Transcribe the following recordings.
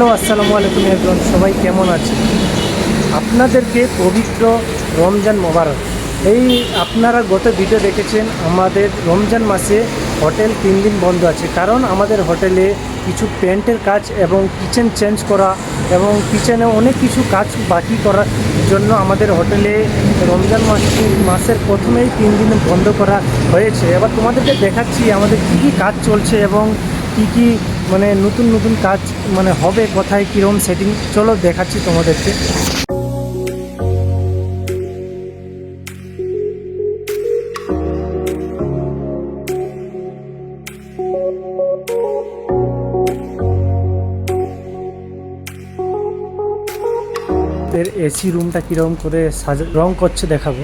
Hello, আসসালামু আলাইকুম everyone. সবাই কেমন আছে? আপনাদেরকে পবিত্র রমজান মোবারক। আপনারা গত ভিডিও দেখেছেন, আমাদের রমজান মাসে হোটেল 3 দিন বন্ধ আছে, কারণ আমাদের হোটেলে কিছু পেন্টের কাজ এবং কিচেন চেঞ্জ করা এবং কিচেনে অনেক কিছু কাজ বাকি করার জন্য আমাদের হোটেলে রমজান মাসের প্রথমেই 3 দিন বন্ধ করা হয়েছে। এবার তোমাদেরকে দেখাচ্ছি আমাদের কী কী কাজ চলছে এবং কি নতুন নতুন কাজ হবে, কোথায় কীরকম সেটিং, চলো দেখাচ্ছি তোমাদেরকে। এর এসি রুমটা কীরকম করে রং করছে দেখাবো।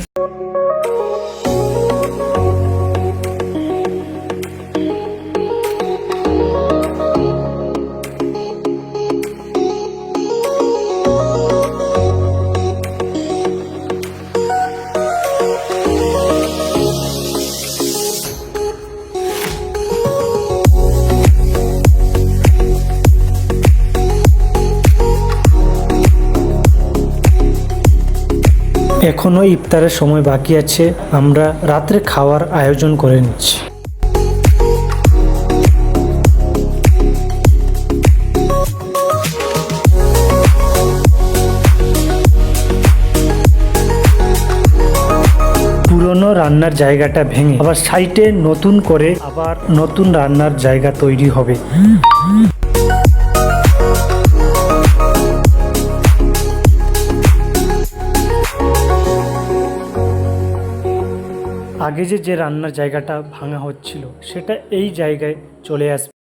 এখনও ইফতারের সময় বাকি আছে, আমরা রাত্রে খাওয়ার আয়োজন করে নিচ্ছি। পুরনো রান্নার জায়গাটা ভেঙে আবার সাইটে নতুন করে আবার নতুন রান্নার জায়গা তৈরি হবে। আগে যে রান্নার জায়গাটা ভাঙা হচ্ছিল সেটা এই জায়গায় চলে আসবে।